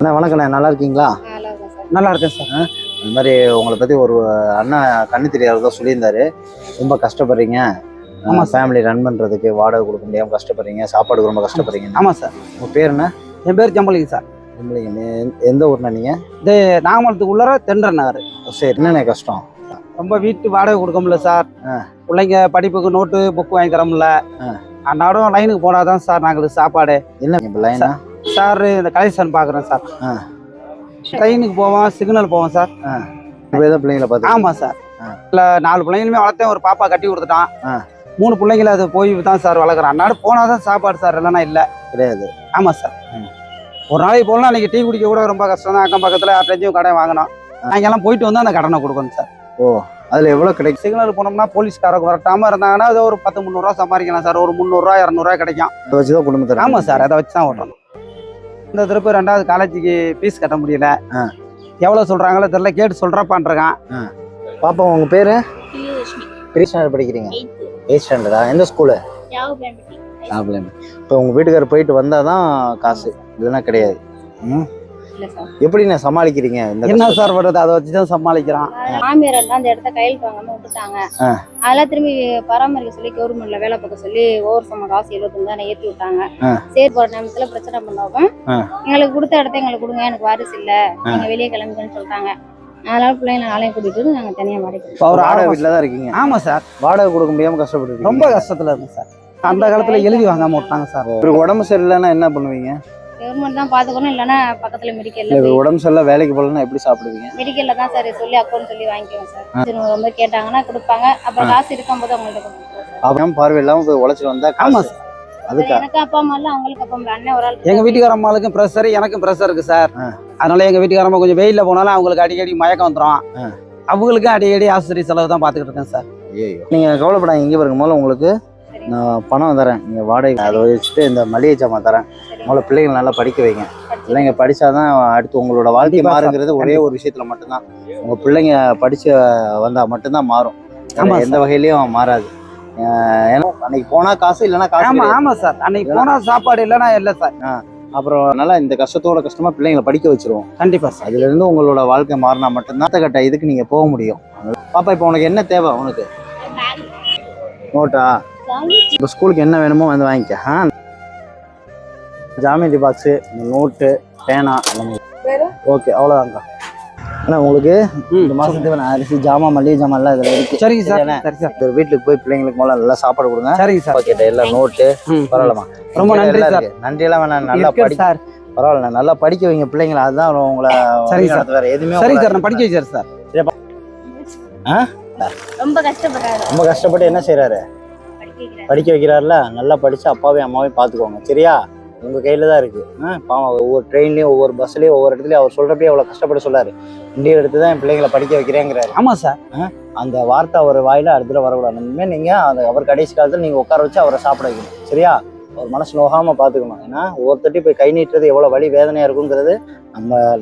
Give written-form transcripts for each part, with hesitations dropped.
அண்ணா வணக்கண்ணே, நல்லா இருக்கீங்களா? நல்லா இருக்கேன் சார். இந்த மாதிரி உங்களை பற்றி ஒரு அண்ணா கண்ணு தெரியாததான் சொல்லியிருந்தாரு. ரொம்ப கஷ்டப்படுறீங்க. ஆமாம், ஃபேமிலி ரன் பண்ணுறதுக்கு வாடகை கொடுக்க முடியாமல் கஷ்டப்படுறீங்க, சாப்பாடுக்கு ரொம்ப கஷ்டப்படுறீங்க. ஆமாம் சார். உங்கள் பேர் என்ன? என் பேர் ஜம்பலிங்க சார். ஜம்பலிங்க. எந்த ஊர்ண்ணா நீங்கள்? இது நாகமலத்துக்கு உள்ளார தென்றன் நகர். சரி, என்னண்ணே கஷ்டம்? ரொம்ப வீட்டு வாடகை கொடுக்க முடியல சார். பிள்ளைங்க படிப்புக்கு நோட்டு புக்கு வாங்கி தர முடியல. அன்னாடும் லைனுக்கு போனாதான் சார் நாங்களுக்கு சாப்பாடு. என்ன இப்போ லைனா சார்? இந்த கலெக்ஷன் பார்க்குறேன் சார். ட்ரெயினுக்கு போவோம், சிக்னல் போவோம் சார். பிள்ளைங்களை பார்த்து? ஆமாம் சார். இல்லை 4 பிள்ளைங்களுமே வளர்த்தேன். ஒரு பாப்பா கட்டி கொடுத்துட்டான். 3 பிள்ளைங்கள அது போய் தான் சார் வளர்க்குறேன். அன்னாடு போனால் தான் சாப்பாடு சார், இல்லைன்னா இல்லை கிடையாது. ஆமாம் சார். ஒரு நாளைக்கு போகலாம். அன்றைக்கி டீ குடிக்க கூட ரொம்ப கஷ்டம் தான். அக்கம் பக்கத்தில் யார்ட்டையும் கடை வாங்கினோம். அங்கெல்லாம் போயிட்டு வந்து அந்த கடனை கொடுக்கணும் சார். ஓ, அதில் எவ்வளோ கிடைக்கும்? சிக்னல் போனோம்னா போலீஸ்காரங்க வரட்டாமல் இருந்தாங்கன்னா அது ஒரு 10-300 சம்பாதிக்கலாம் சார். ஒரு 300-200 கிடைக்கும். அதை வச்சு தான் குடும்பத்தை? ஆமாம் சார், அதை வச்சு தான் ஓட்டணும். இந்த திருப்பி 2வது காலேஜுக்கு ஃபீஸ் கட்ட முடியல. எவ்வளோ சொல்கிறாங்களோ தெரியல, கேட்டு சொல்கிறப்பான்ருக்கான். பாப்பா உங்கள் பேர்? ஸ்டாண்டர்ட் படிக்கிறீங்க? 8th ஸ்டாண்டர்டா? எந்த ஸ்கூலு? இப்போ உங்கள் வீட்டுக்காரர் போயிட்டு வந்தால் தான் காசு, இல்லைன்னா கிடையாது. எப்படிண்ணே சமாளிக்கிறீங்க? என்ன சார் வருது, அதை வச்சு தான் சமாளிக்கிறான். மாமியார் எல்லாம் அந்த இடத்த கையில் வாங்காம விட்டுட்டாங்க. அதெல்லாம் திரும்பி பராமரிக்க சொல்லி கவர்மெண்ட்ல வேலை பார்க்க சொல்லி ஒவ்வொரு சம காசு 75 ஏற்றி விட்டாங்க. சரி, போற நேரத்துல பிரச்சனை பண்ணாவும் எங்களுக்கு கொடுத்த இடத்த எங்களுக்கு கொடுங்க, எனக்கு வாரிசு இல்ல, நீங்க வெளியே கிளம்புங்கன்னு சொல்லிட்டாங்க. அதனால பிள்ளைங்க நாளையும் கூட்டிட்டு நாங்க தனியா வாடகை. ஒரு வாடகை வீட்டில் தான் இருக்கீங்க? ஆமா சார். வாடகை கொடுக்க முடியாம கஷ்டப்பட்டு ரொம்ப கஷ்டத்துல இருக்கு சார். அந்த காலத்துல எழுதி வாங்காம விட்டாங்க சார். ஒரு உடம்பு சரியில்லைன்னா என்ன பண்ணுவீங்க? கவர்மெண்ட் தான் பாத்துக்கணும், இல்லன்னா பக்கத்துல மெடிக்கல்ல. உடம்பு சரியில்லை வேலைக்கு போகலன்னா எப்படி சாப்பிடுவீங்க? மெடிக்கல்ல தான் சார் சொல்லி அக்கௌண்ட் சொல்லி வாங்கிக்குவோம் சார். ரொம்ப கேட்டாங்கன்னா கொடுப்பாங்க. அப்புறம் காசு இருக்கும்போது அவங்கள்ட்ட கொடுத்துருவோம். அவன் பார்வை இல்லாம போய் உழைச்சிட்டு வந்தா? ஆமா சார். அதுக்கு எனக்கு அப்பா அம்மா இல்ல, அவங்களுக்கு அப்பா அம்மா. அண்ணன் ஒரு ஆள். எங்க வீட்டுக்கார அம்மாளுக்கும் ப்ரெஷர், எனக்கும் ப்ரெஷர் இருக்கு சார். அதனால எங்க வீட்டுக்கார அம்மா கொஞ்சம் வெயில்ல போனாலும் அவங்களுக்கு அடிக்கடி மயக்கம் வந்துடும். அவங்களுக்கும் அடிக்கடி ஆஸ்பத்திரி செலவு தான் பார்த்துக்கிட்டு இருக்கேன் சார். நீங்க கவலைப்படாங்க, இங்கே பாருங்க. முதல்ல உங்களுக்கு நான் பணம் தரேன், நீங்கள் வாடகை அதை வச்சுட்டு இந்த மளிகை ஜாமான் தரேன். முதல்ல பிள்ளைங்களை நல்லா படிக்க வைங்க. பிள்ளைங்க படித்தாதான் அடுத்து உங்களோட வாழ்க்கை மாறுங்கிறது ஒரே ஒரு விஷயத்தில் மட்டும்தான். உங்கள் பிள்ளைங்க படித்து வந்தால் மட்டும்தான் மாறும், எந்த வகையிலையும் மாறாது. ஏன்னா அன்னைக்கு போனால் காசு, இல்லைன்னா காசு. ஆமாம் சார், அன்னைக்கு போனால் சாப்பாடு, இல்லைன்னா இல்லை சார். அப்புறம் நல்லா இந்த கஷ்டத்தோட கஷ்டமாக பிள்ளைங்களை படிக்க வச்சிருவோம். கண்டிப்பாக சார். அதுலேருந்து உங்களோட வாழ்க்கை மாறினா மட்டும்தான் அடுத்த கட்ட இதுக்கு நீங்கள் போக முடியும். பாப்பா, இப்போ உனக்கு என்ன தேவை? உனக்கு நோட்டா? இப்போ ஸ்கூலுக்கு என்ன வேணுமோ வந்து வாங்கிக்க. ஜாமெட்ரி பாக்ஸு, நோட்டு, பேனா எல்லாமே. ஓகே, அவ்வளோதாங்க. ஆனால் உங்களுக்கு இந்த மாதம் தேவை அரிசி ஜாமான், மளிகை ஜாமான் எல்லாம் இதில் இருக்கு. சரிங்க சார். சரி சார். வீட்டுக்கு போய் பிள்ளைங்களுக்கு முதல்ல நல்லா சாப்பாடு கொடுங்க. சரிங்க சார். ஓகே, எல்லாம் நோட்டு பரவாயில்லமா? ரொம்ப நன்றி சார். நன்றியெல்லாம் வேணாம், நல்லா படி சார். பரவாயில்ல, நல்லா படிக்க வைங்க பிள்ளைங்களை, அதுதான் உங்களை. சரி சார். வேற எதுவுமே. சரி சார், நான் படிக்க வச்சார் சார். ரொம்ப கஷ்டப்படுறாரு. ரொம்ப கஷ்டப்பட்டு என்ன செய்யறாரு? படிக்க வைக்கிறாருல. நல்லா படிச்சு அப்பாவையும் அம்மாவையும் பார்த்துக்கோங்க, சரியா? உங்கள் கையில் தான் இருக்குது. பாவம், ஒவ்வொரு ட்ரெயின்லேயும் ஒவ்வொரு பஸ்லேயும் ஒவ்வொரு இடத்துலையும் அவர் சொல்கிறப்பே அவ்வளோ கஷ்டப்பட்டு சொல்லாரு. இந்திய எடுத்து தான் என் பிள்ளைங்களை படிக்க வைக்கிறேங்கிறாரு. ஆமாம் சார். அந்த வார்த்தை அவர் வாயில அடுத்துல வரக்கூடாது. இனிமேல் நீங்கள் அவர் கடைசி காலத்தில் நீங்கள் உட்கார வச்சு அவரை சாப்பிட வைக்கணும், சரியா? அவர் மனசு நோகாமல் பார்த்துக்கணும். ஏன்னா ஒவ்வொருத்தட்டி போய் கை நீட்டுறது எவ்வளோ வலி வேதனையாக இருக்குங்கிறது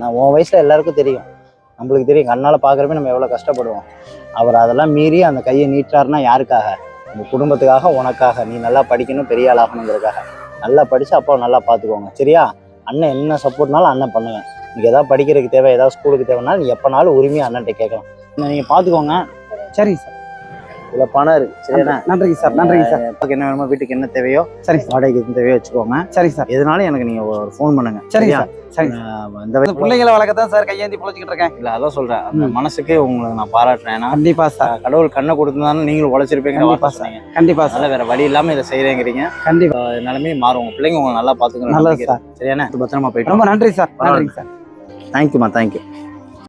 நான் உன் வயசில் எல்லாருக்கும் தெரியும், நம்மளுக்கு தெரியும். கண்ணால் பார்க்குறப்ப நம்ம எவ்வளோ கஷ்டப்படுவோம். அவர் அதெல்லாம் மீறி அந்த கையை நீட்டுறாருன்னா யாருக்காக? உங்கள் குடும்பத்துக்காக, உனக்காக. நீ நல்லா படிக்கணும், பெரிய ஆள் ஆகணுங்கிறதுக்காக. நல்லா படித்து அப்பாவை நல்லா பார்த்துக்கோங்க, சரியா? அண்ணன் என்ன சப்போர்ட்னாலும் அண்ணன் பண்ணுவேன். நீங்கள் எதாவது படிக்கிறதுக்கு தேவை, ஏதாவது ஸ்கூலுக்கு தேவைனாலும் நீ எப்போனாலும் உரிமையாக அண்ணன்ட்ட கேட்கலாம். நீங்கள் பார்த்துக்கோங்க. சரிங்க சார். இதில் பணம் இருக்குது, சரியா? நன்றிங்க சார். நன்றிங்க சார். எப்பாக்கு என்ன வேணுமோ, வீட்டுக்கு என்ன தேவையோ, சரி, வாடகைக்கு என்ன தேவையோ வச்சுக்கோங்க. சரி சார். எதுனாலும் எனக்கு நீங்கள் ஒரு ஃபோன் பண்ணுங்க, சரியா? சரி. இந்த பிள்ளைங்களை வளர்க்கத்தான் சார் கையேந்தி பிழைச்சிக்கிட்டு இருக்கேன். இல்லை, அதான் சொல்கிறேன். அந்த மனசுக்கு உங்களுக்கு நான் பாராட்டுறேன். கண்டிப்பாக சார். கடவுள் கண்ணை கொடுத்துருந்தாலும் நீங்களும் உழைச்சிருப்பீங்க. கண்டிப்பாக சார். கண்டிப்பாக சார். வேற வழி இல்லாமல் இதை செய்கிறேங்கிறீங்க. கண்டிப்பாக நிலைமையும் மாறும். உங்கள் பிள்ளைங்க உங்களை நல்லா பார்த்துக்கணும். நல்லது சார். சரியாண்ணே? பத்திரமா போயிட்டு. ரொம்ப நன்றி சார். நன்றிங்க சார். தேங்க்யூம்மா, தேங்க்யூ.